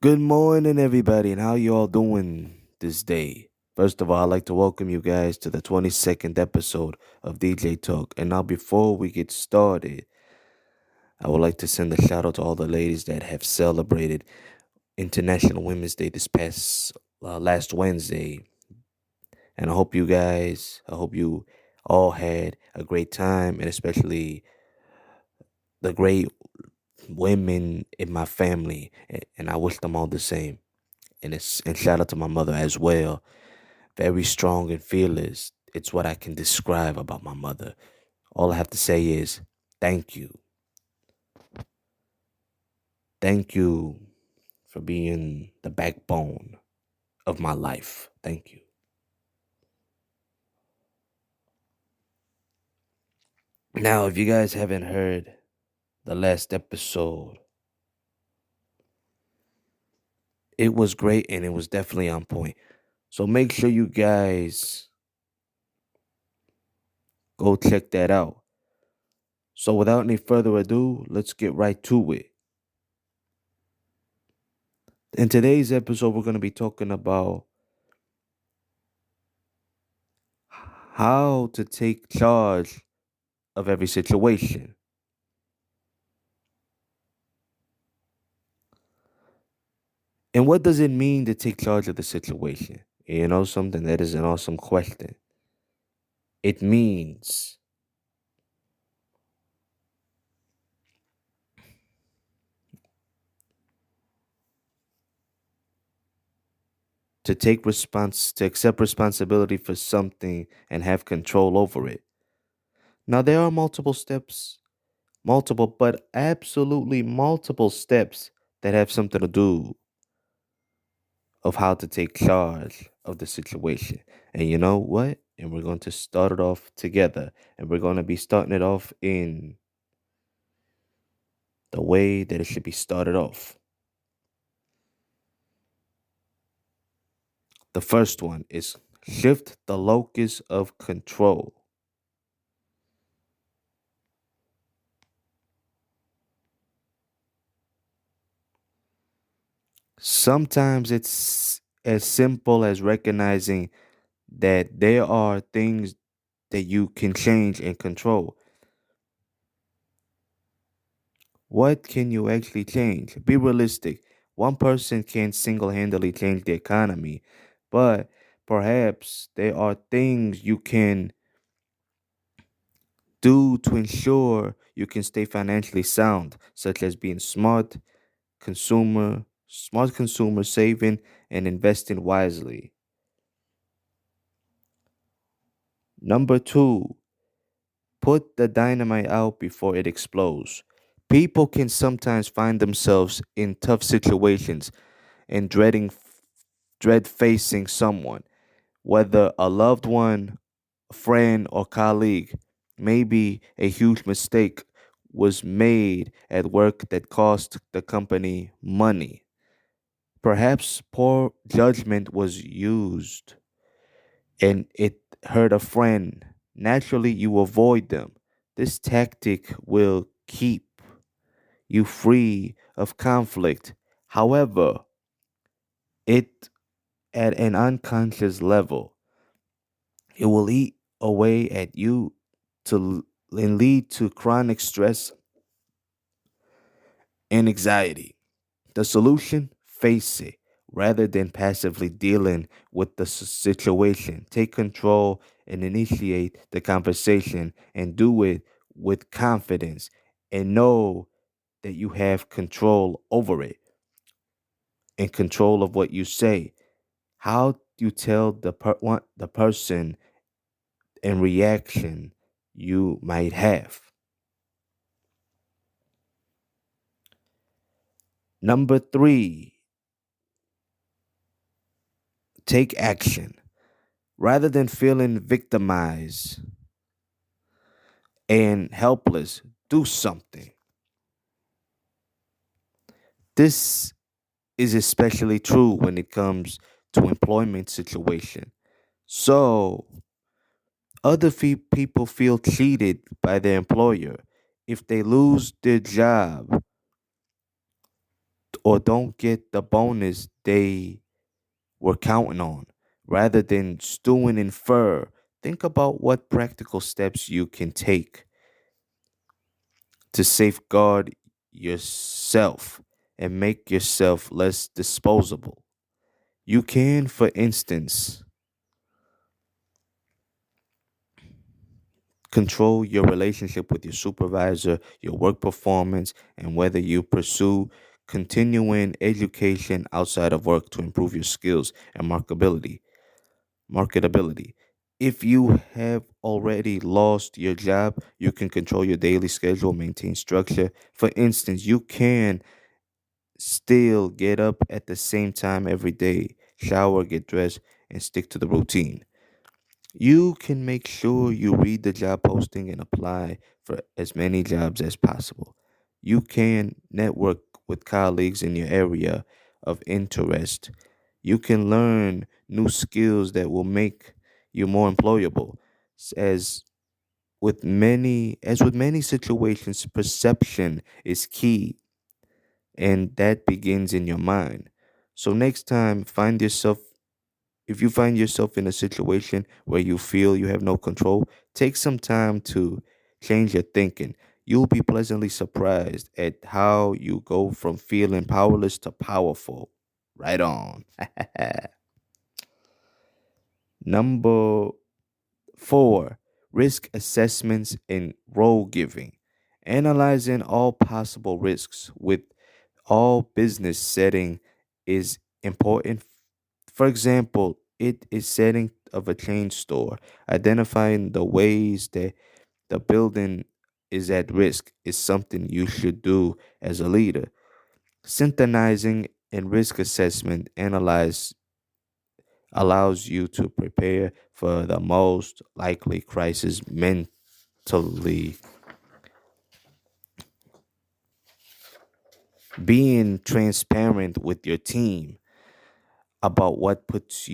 Good morning, everybody, and how you all doing this day? First of all, I'd like to welcome you guys to the 22nd episode of DJ Talk. And now, before we get started, I would like to send a shout out to all the ladies that have celebrated International Women's Day this past last Wednesday. And I hope you all had a great time, and especially the great women in my family. And I wish them all the same. And shout out to my mother as well. Very strong and fearless. It's what I can describe about my mother. All I have to say is thank you. Thank you for being the backbone of my life. Thank you. Now, if you guys haven't heard the last episode, it was great and it was definitely on point. So make sure you guys go check that out. So without any further ado, let's get right to it. In today's episode, we're going to be talking about how to take charge of every situation. And what does it mean to take charge of the situation? You know, something that is an awesome question. It means to accept responsibility for something and have control over it. Now, there are but absolutely multiple steps that have something to do of how to take charge of the situation. And you know what? And we're going to start it off together. And we're going to be starting it off in the way that it should be started off. The first one is shift the locus of control. Sometimes it's as simple as recognizing that there are things that you can change and control. What can you actually change? Be realistic. One person can't single handedly change the economy, but perhaps there are things you can do to ensure you can stay financially sound, such as being smart consumer, saving, and investing wisely. Number two, put the dynamite out before it explodes. People can sometimes find themselves in tough situations and dread facing someone, whether a loved one, a friend, or colleague. Maybe a huge mistake was made at work that cost the company money. Perhaps poor judgment was used and it hurt a friend. Naturally, you avoid them. This tactic will keep you free of conflict. However, it at an unconscious level, it will eat away at you and lead to chronic stress and anxiety. The solution? Face it. Rather than passively dealing with the situation, take control and initiate the conversation and do it with confidence and know that you have control over it and control of what you say. How you tell the person and reaction you might have. Number three, take action. Rather than feeling victimized and helpless, do something. This is especially true when it comes to employment situation. So, people feel cheated by their employer. If they lose their job or don't get the bonus they were counting on. Rather than stewing in fur, think about what practical steps you can take to safeguard yourself and make yourself less disposable. You can, for instance, control your relationship with your supervisor, your work performance, and whether you pursue continuing education outside of work to improve your skills and marketability. If you have already lost your job, you can control your daily schedule, maintain structure. For instance, you can still get up at the same time every day, shower, get dressed, and stick to the routine. You can make sure you read the job posting and apply for as many jobs as possible. You can network with colleagues in your area of interest. You can learn new skills that will make you more employable. As with many situations, perception is key, and that begins in your mind. So next time, find yourself if you find yourself in a situation where you feel you have no control, take some time to change your thinking. You'll be pleasantly surprised at how you go from feeling powerless to powerful. Right on. Number four, risk assessments and role giving. Analyzing all possible risks with all business setting is important. For example, it is setting of a chain store. Identifying the ways that the building is at risk is something you should do as a leader. Synchronizing and risk assessment analyze allows you to prepare for the most likely crisis mentally. Being transparent with your team about what puts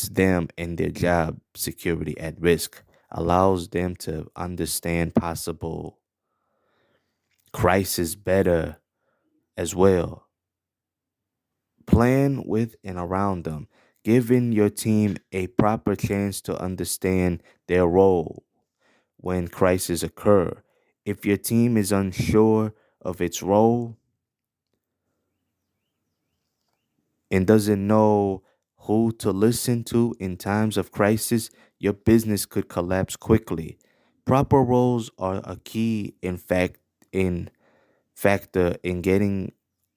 them and their job security at risk allows them to understand possible crisis better as well. Plan with and around them, giving your team a proper chance to understand their role when crises occur. If your team is unsure of its role and doesn't know who to listen to in times of crisis, your business could collapse quickly. Proper roles are a key in factor in getting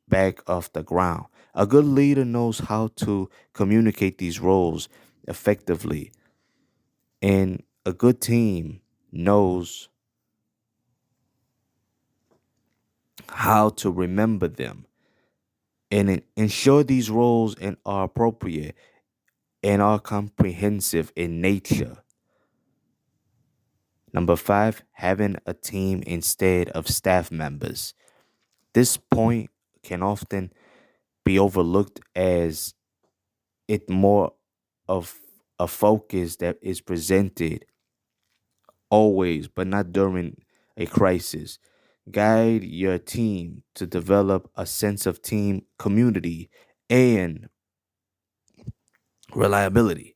back off the ground. A good leader knows how to communicate these roles effectively, and a good team knows how to remember them and ensure these roles and are appropriate and are comprehensive in nature. Number five, having a team instead of staff members. This point can often be overlooked as it more of a focus that is presented always, but not during a crisis. Guide your team to develop a sense of team community and reliability.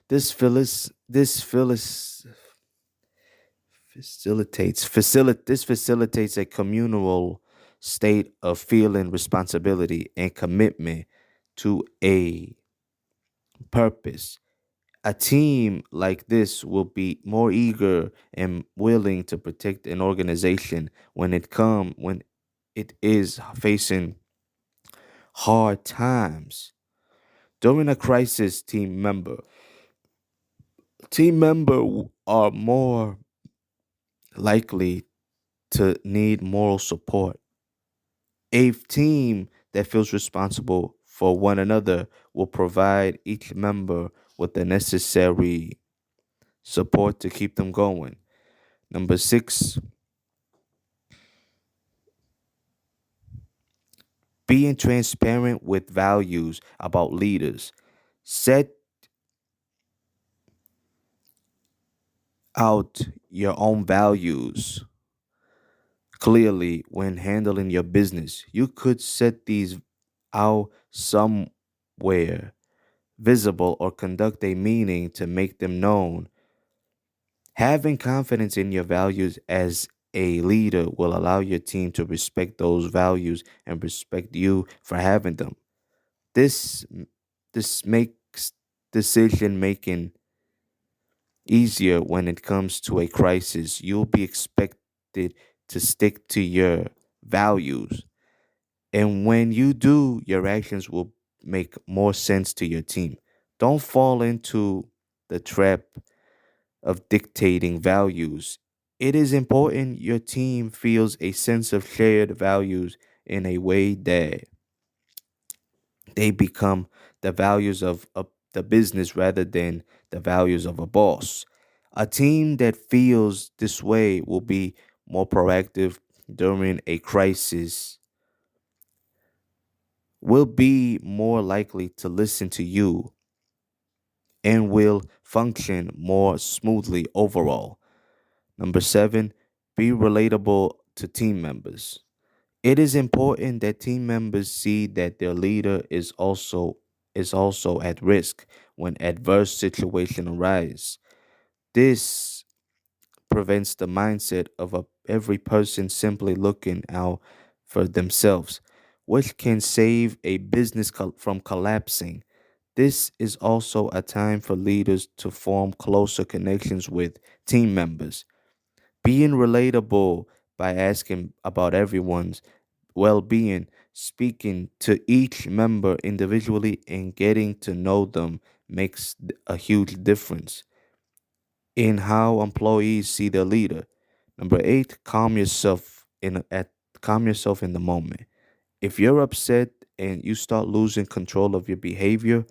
This facilitates a communal state of feeling responsibility and commitment to a purpose. A team like this will be more eager and willing to protect an organization when it is facing hard times. During a crisis, are more likely to need moral support. A team that feels responsible for one another will provide each member with the necessary support to keep them going. Number six, being transparent with values about leaders. Set out your own values clearly when handling your business. You could set these out somewhere visible or conduct a meeting to make them known. Having confidence in your values as a leader will allow your team to respect those values and respect you for having them. This this makes decision making easier when it comes to a crisis. You'll be expected to stick to your values. And when you do, your actions will make more sense to your team. Don't fall into the trap of dictating values. It is important your team feels a sense of shared values in a way that they become the values of the business rather than the values of a boss. A team that feels this way will be more proactive during a crisis, will be more likely to listen to you, and will function more smoothly overall. Number seven, be relatable to team members. It is important that team members see that their leader is also at risk when adverse situation arise. This prevents the mindset of every person simply looking out for themselves, which can save a business from collapsing. This is also a time for leaders to form closer connections with team members, being relatable by asking about everyone's well being, speaking to each member individually, and getting to know them makes a huge difference in how employees see their leader. Number eight, calm yourself in the moment. If you're upset and you start losing control of your behavior,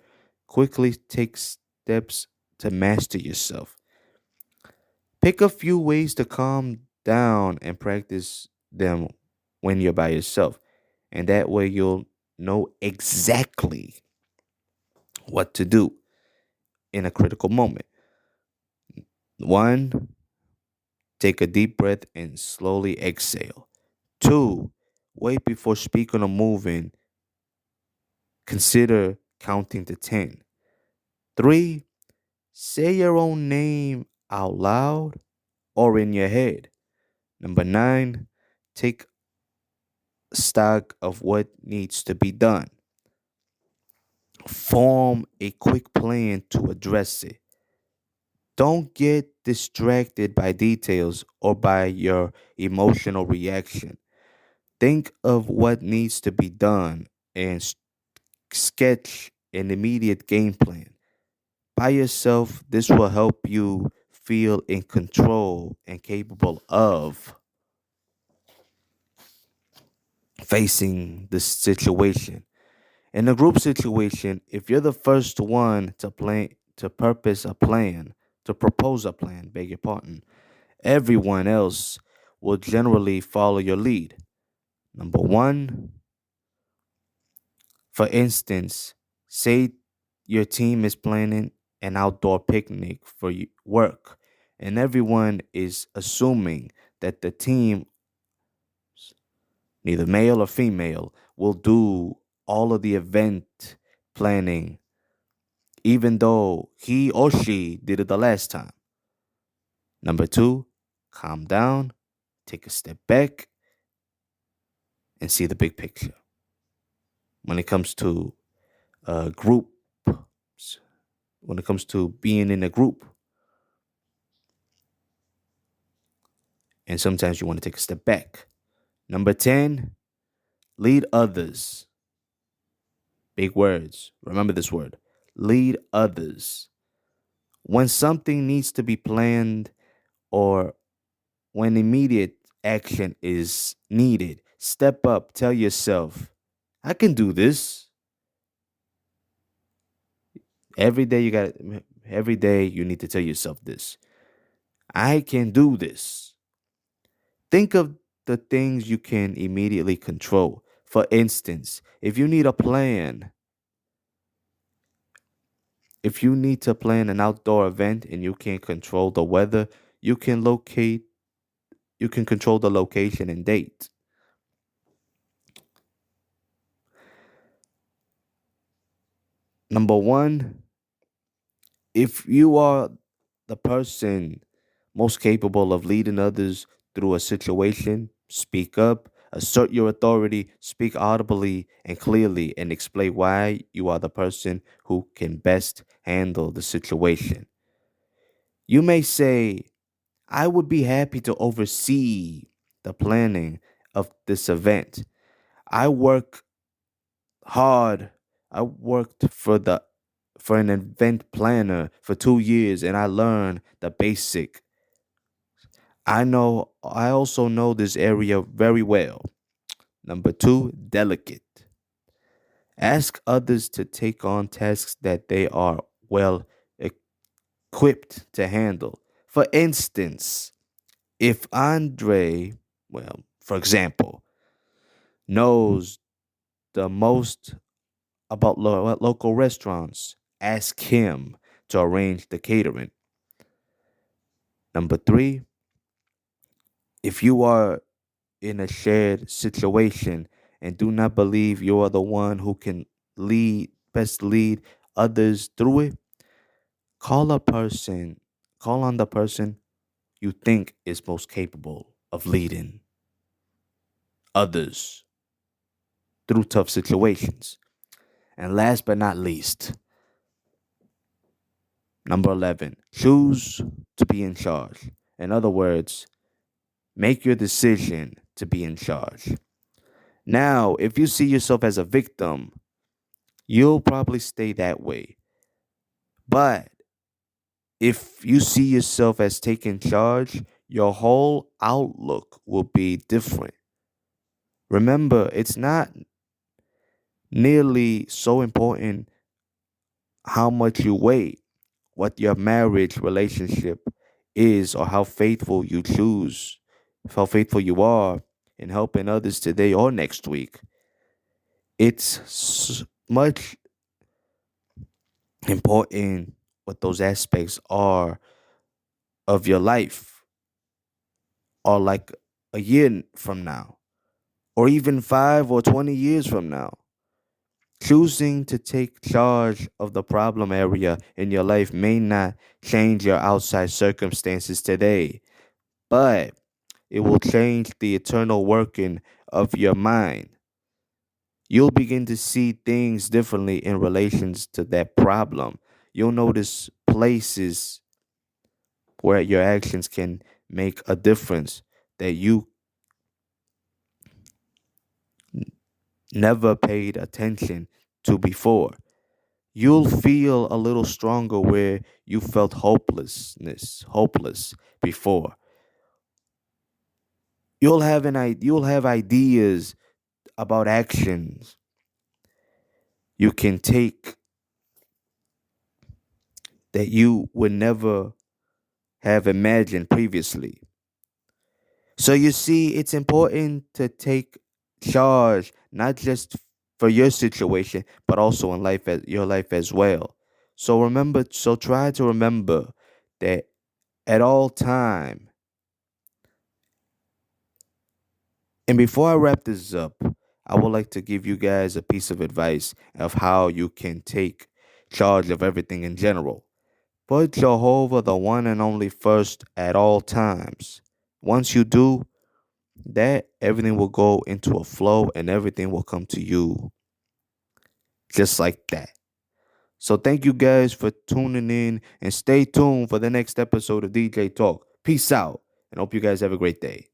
quickly take steps to master yourself. Pick a few ways to calm down and practice them when you're by yourself. And that way you'll know exactly what to do in a critical moment. One, take a deep breath and slowly exhale. Two, wait before speaking or moving. Consider counting to 10. Three, say your own name out loud or in your head. Number nine, take stock of what needs to be done. Form a quick plan to address it. Don't get distracted by details or by your emotional reaction. Think of what needs to be done and sketch an immediate game plan. By yourself, this will help you feel in control and capable of facing this situation. In a group situation, if you're the first one to purpose a plan, to propose a plan, beg your pardon, everyone else will generally follow your lead. Number one, for instance, say your team is planning an outdoor picnic for work, and everyone is assuming that the team, neither male or female, will do all of the event planning, even though he or she did it the last time. Number two, calm down, take a step back, and see the big picture. When it comes to group, when it comes to being in a group, and sometimes you want to take a step back. Number 10, lead others. Big words. Remember this word. Lead others. When something needs to be planned or when immediate action is needed, step up, tell yourself, I can do this. Every day you need to tell yourself this. I can do this. Think of the things you can immediately control. For instance, if you need to plan an outdoor event and you can't control the weather, you can control the location and date. Number one, if you are the person most capable of leading others through a situation, speak up, assert your authority, speak audibly and clearly, and explain why you are the person who can best handle the situation. You may say, I would be happy to oversee the planning of this event. I work hard. I worked for an event planner for 2 years and I learned the basic. I also know this area very well. Number two, delegate. Ask others to take on tasks that they are well equipped to handle. For instance, if Andre, well, for example, knows the most about local restaurants, ask him to arrange the catering. Number three, if you are in a shared situation and do not believe you are the one who can best lead others through it, call a person, call on the person you think is most capable of leading others through tough situations. And last but not least, number 11, choose to be in charge. In other words, make your decision to be in charge. Now, if you see yourself as a victim, you'll probably stay that way. But if you see yourself as taking charge, your whole outlook will be different. Remember, it's not nearly so important how much you weigh, what your marriage relationship is, or how faithful you are in helping others today or next week. It's much important what those aspects are of your life, or like a year from now, or even 5 or 20 years from now. Choosing to take charge of the problem area in your life may not change your outside circumstances today, but it will change the eternal working of your mind. You'll begin to see things differently in relations to that problem. You'll notice places where your actions can make a difference that you never paid attention to before. You'll feel a little stronger where you felt hopeless before. You'll have ideas about actions you can take that you would never have imagined previously. So you see, it's important to take charge, not just for your situation, but also in your life as well. So try to remember that at all time. And before I wrap this up, I would like to give you guys a piece of advice of how you can take charge of everything in general. Put Jehovah the one and only first at all times. Once you do that, everything will go into a flow and everything will come to you just like that. So thank you guys for tuning in and stay tuned for the next episode of DJ Talk. Peace out and hope you guys have a great day.